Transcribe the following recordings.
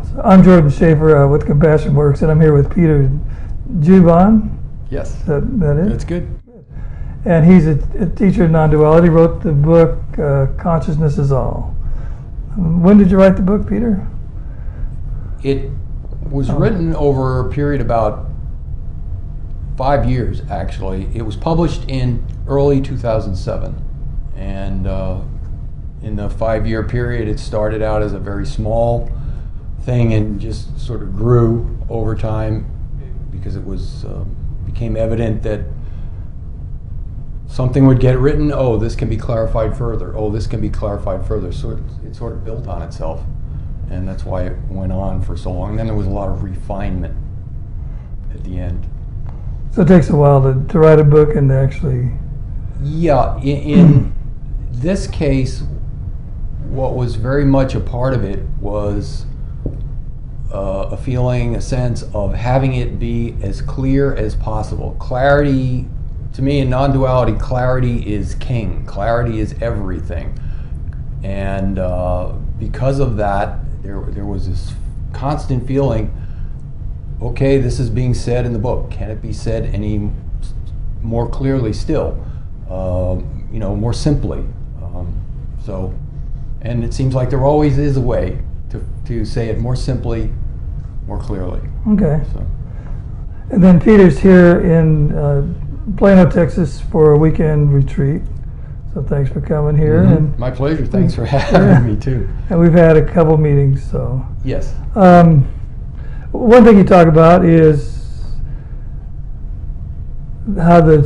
So I'm Jordan Shafer with CompassionWorks, and I'm here with Peter Dziuban. Yes. That it? That's good. And he's a teacher in non-duality, wrote the book, Consciousness is All. When did you write the book, Peter? It was written over a period about 5 years, actually. It was published in early 2007. And in the 5-year period, it started out as a very small thing and just sort of grew over time because it was became evident that something would get written. Oh, this can be clarified further. Oh, this can be clarified further. So it sort of built on itself, and that's why it went on for so long. And then there was a lot of refinement at the end. So it takes a while to write a book and to actually... Yeah, in this case, what was very much a part of it was a feeling, a sense of having it be as clear as possible. Clarity, to me in non-duality, clarity is king. Clarity is everything. And because of that, there was this constant feeling, okay, this is being said in the book. Can it be said any more clearly still? More simply. And it seems like there always is a way to say it more simply, more clearly. Okay. So. And then Peter's here in Plano, Texas for a weekend retreat. So thanks for coming here. Mm-hmm. And my pleasure. Thanks for having me too. And we've had a couple meetings. So yes. One thing you talk about is how the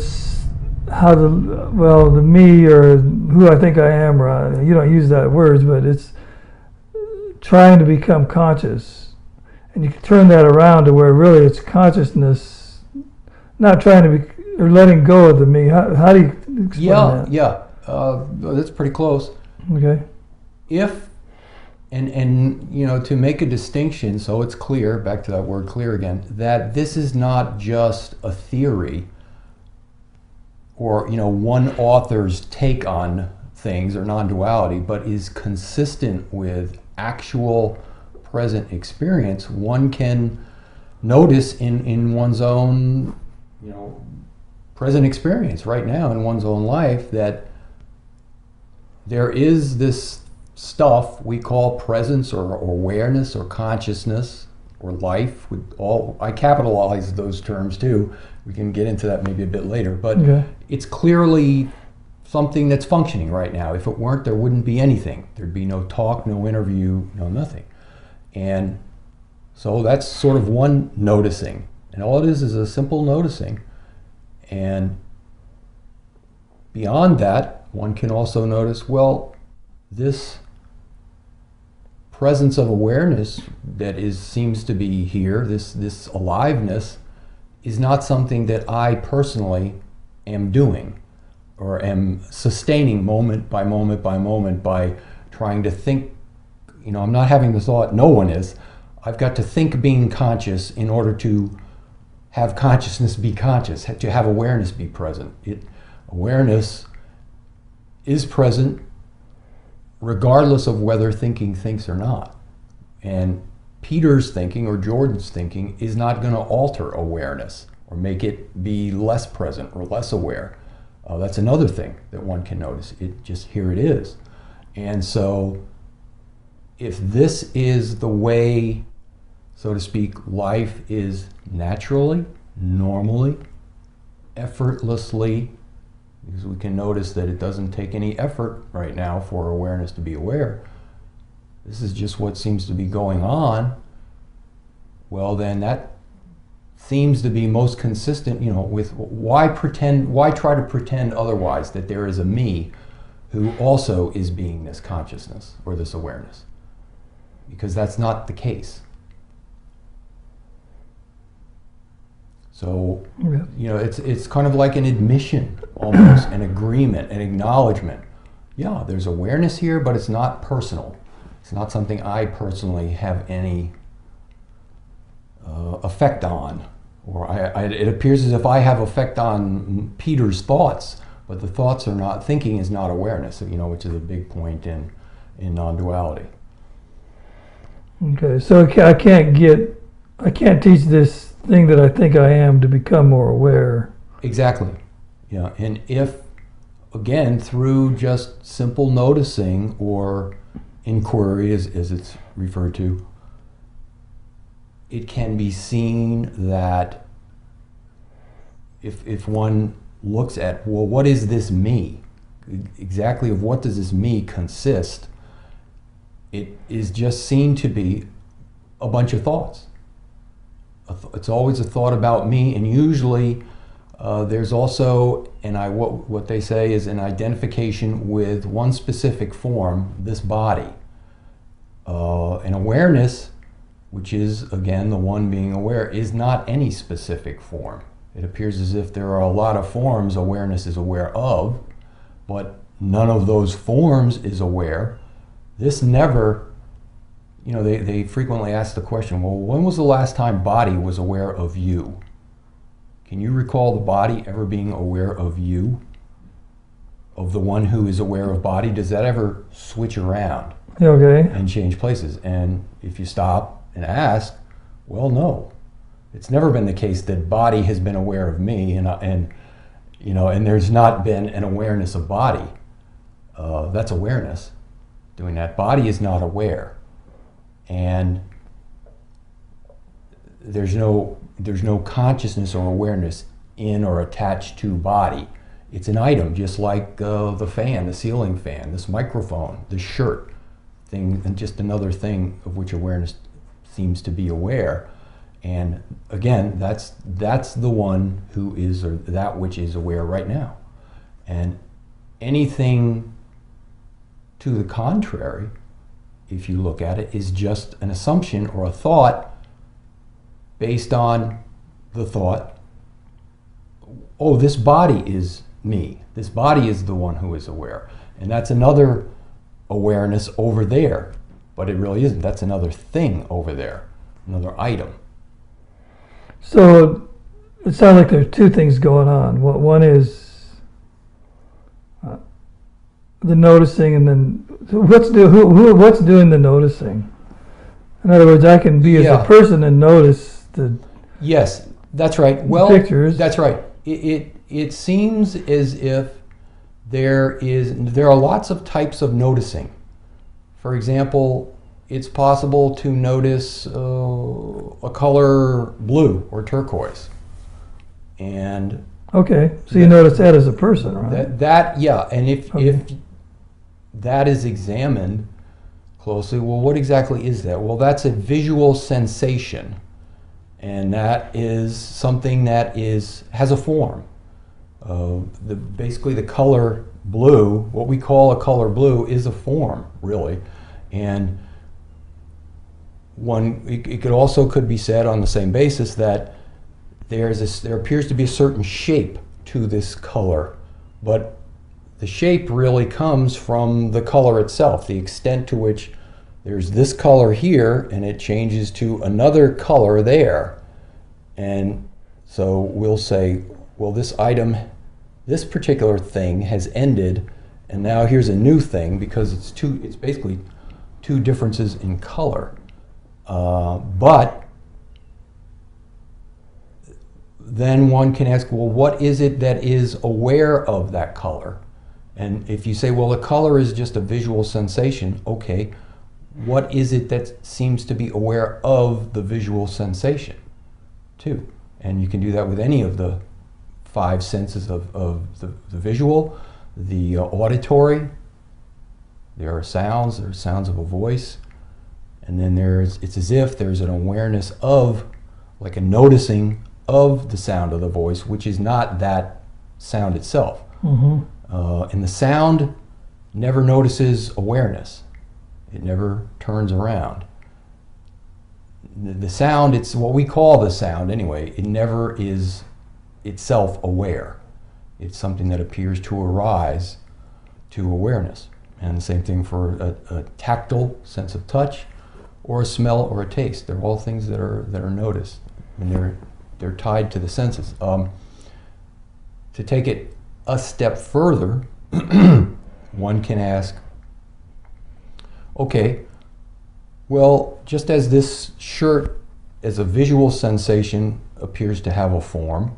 me, or who I think I am, or you don't use that words, but it's trying to become conscious. And you can turn that around to where really it's consciousness, not trying to be, or letting go of the me. How do you explain that? Yeah, that's pretty close. Okay. If, and to make a distinction so it's clear, back to that word clear again, that this is not just a theory or one author's take on things or non-duality, but is consistent with actual present experience. One can notice in one's own present experience right now in one's own life that there is this stuff we call presence or awareness or consciousness or life. I capitalize those terms too. We can get into that maybe a bit later, but okay. It's clearly something that's functioning right now. If it weren't, there wouldn't be anything. There'd be no talk, no interview, no nothing. And so that's sort of one noticing. And all it is a simple noticing. And beyond that, one can also notice, well, this presence of awareness that seems to be here, this aliveness, is not something that I personally am doing or am sustaining moment by moment by moment by trying to think. I'm not having the thought, no one is. I've got to think being conscious in order to have consciousness be conscious, to have awareness be present. Awareness is present regardless of whether thinking thinks or not. And Peter's thinking or Jordan's thinking is not going to alter awareness or make it be less present or less aware. That's another thing that one can notice. Here it is. And so if this is the way, so to speak, life is naturally, normally, effortlessly, because we can notice that it doesn't take any effort right now for awareness to be aware. This is just what seems to be going on. Well, then that seems to be most consistent, with why try to pretend otherwise that there is a me who also is being this consciousness or this awareness, because that's not the case. So, it's kind of like an admission, almost, an agreement, an acknowledgement. Yeah, there's awareness here, but it's not personal. It's not something I personally have any effect on. Or it appears as if I have effect on Peter's thoughts, but the thoughts are not, thinking is not awareness, which is a big point in non-duality. Okay, so I can't teach this thing that I think I am to become more aware. Exactly. Yeah, and if, again, through just simple noticing or inquiry, as it's referred to, it can be seen that if one looks at, well, what is this me? Exactly of what does this me consist? It is just seen to be a bunch of thoughts. It's always a thought about me, and usually there's also, what they say is an identification with one specific form, this body. An awareness, which is, again, the one being aware, is not any specific form. It appears as if there are a lot of forms awareness is aware of, but none of those forms is aware. This never, they frequently ask the question, well, when was the last time body was aware of you? Can you recall the body ever being aware of you? Of the one who is aware of body? Does that ever switch around? Okay. And change places? And if you stop and ask, well, no. It's never been the case that body has been aware of me, and there's not been an awareness of body. That's awareness doing that. Body is not aware, and there's no consciousness or awareness in or attached to body. It's an item, just like the fan, the ceiling fan, this microphone, the shirt thing, and just another thing of which awareness seems to be aware. And again, that's the one who is, or that which is aware right now. And anything to the contrary, if you look at it, is just an assumption or a thought based on the thought, oh, this body is me. This body is the one who is aware. And that's another awareness over there. But it really isn't. That's another thing over there, another item. So it sounds like there's two things going on. One is the noticing, and then what's doing the noticing? In other words, I can be as a person and notice the yes, that's right. Well, pictures. That's right. It seems as if there are lots of types of noticing. For example, it's possible to notice a color blue or turquoise, and okay, so you notice that as a person, right? Yeah, and if that is examined closely, well, what exactly is that? Well, that's a visual sensation, and that is something that has a form. Basically, the color blue, what we call a color blue, is a form, really, and it could be said on the same basis that there appears to be a certain shape to this color, but the shape really comes from the color itself, the extent to which there's this color here and it changes to another color there. And so we'll say, well, this particular thing has ended, and now here's a new thing, because it's basically two differences in color. But then one can ask, well, what is it that is aware of that color? And if you say, well, the color is just a visual sensation, okay, what is it that seems to be aware of the visual sensation too? And you can do that with any of the five senses of the visual, the auditory. There are sounds of a voice. And then it's as if there's an awareness of, like a noticing of the sound of the voice, which is not that sound itself. Mm-hmm. And the sound never notices awareness. It never turns around. The sound, it's what we call the sound anyway, it never is itself aware. It's something that appears to arise to awareness. And the same thing for a tactile sense of touch, or a smell, or a taste. They're all things that are noticed, and they're tied to the senses. To take it a step further, one can ask, okay, Well, just as this shirt as a visual sensation appears to have a form,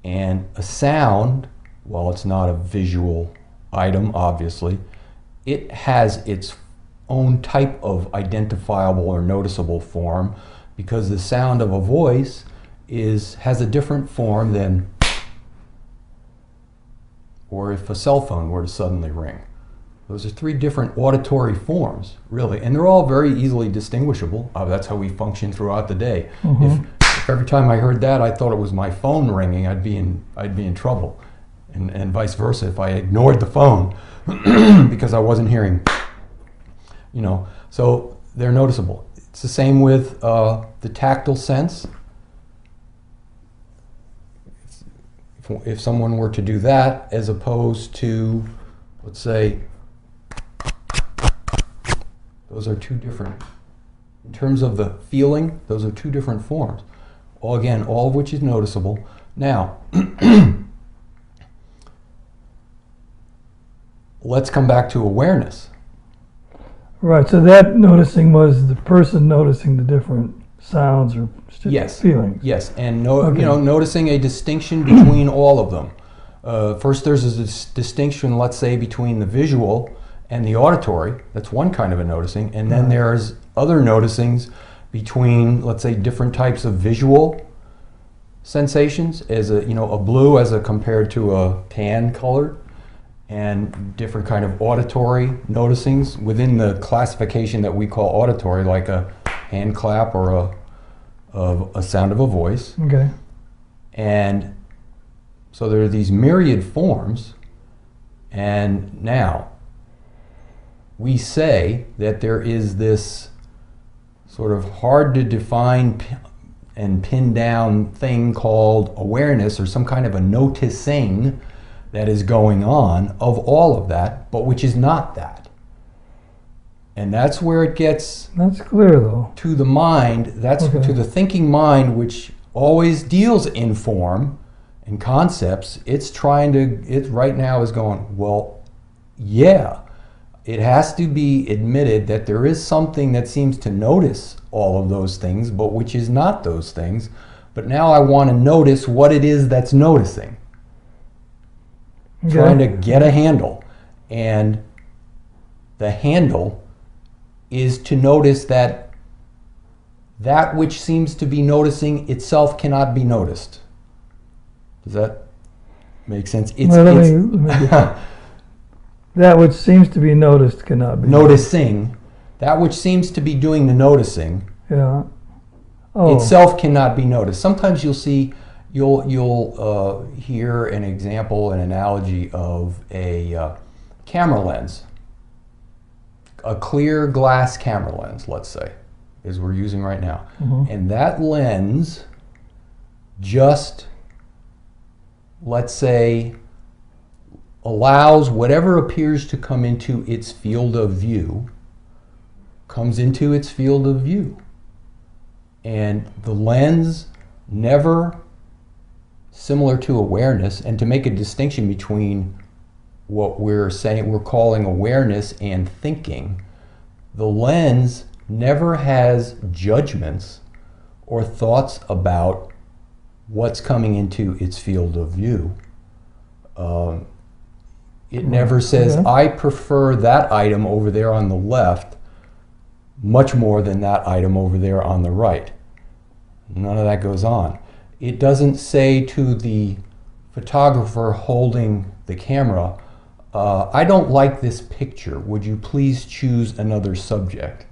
and a sound, while it's not a visual item, obviously, it has its own type of identifiable or noticeable form, because the sound of a voice has a different form than, or if a cell phone were to suddenly ring. Those are three different auditory forms, really, and they're all very easily distinguishable. That's how we function throughout the day. If every time I heard that I thought it was my phone ringing, I'd be in trouble, and vice versa if I ignored the phone because I wasn't hearing. So they're noticeable. It's the same with the tactile sense. If someone were to do that, as opposed to, let's say, those are two different, in terms of the feeling, those are two different forms. Again, all of which is noticeable. Now, let's come back to awareness. Right, so that noticing was the person noticing the different sounds or feelings. Yes, and noticing a distinction between all of them. First, there's a distinction, let's say, between the visual and the auditory. That's one kind of a noticing, and then there's other noticings between, let's say, different types of visual sensations, as a blue as compared to a tan color, and different kind of auditory noticings within the classification that we call auditory, like a hand clap or a sound of a voice. Okay. And so there are these myriad forms, and now we say that there is this sort of hard to define and pin down thing called awareness, or some kind of a noticing that is going on of all of that, but which is not that. And that's where it gets... That's clear, though. ...to the mind, to the thinking mind, which always deals in form and concepts. It right now is going, well, yeah, it has to be admitted that there is something that seems to notice all of those things, but which is not those things. But now I want to notice what it is that's noticing. Trying to get a handle. And the handle is to notice that which seems to be noticing itself cannot be noticed. Does that make sense? That which seems to be noticed cannot be noticing. That which seems to be doing the noticing itself cannot be noticed. Sometimes you'll hear an example, an analogy of a camera lens. A clear glass camera lens, let's say, as we're using right now. And that lens just, let's say, allows whatever appears to come into its field of view, comes into its field of view. And the lens never, similar to awareness, and to make a distinction between what we're calling awareness and thinking, the lens never has judgments or thoughts about what's coming into its field of view. It never says, I prefer that item over there on the left much more than that item over there on the right. None of that goes on. It doesn't say to the photographer holding the camera, I don't like this picture, would you please choose another subject?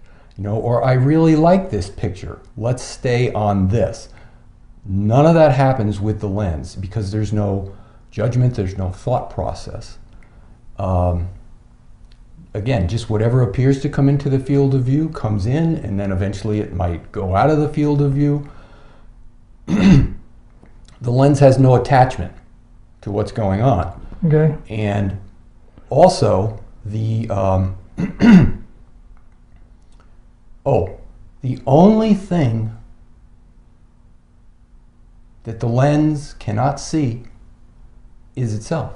Or I really like this picture, let's stay on this. None of that happens with the lens, because there's no judgment, there's no thought process. Again, just whatever appears to come into the field of view comes in, and then eventually it might go out of the field of view. The lens has no attachment to what's going on. Okay. And also, the only thing that the lens cannot see is itself.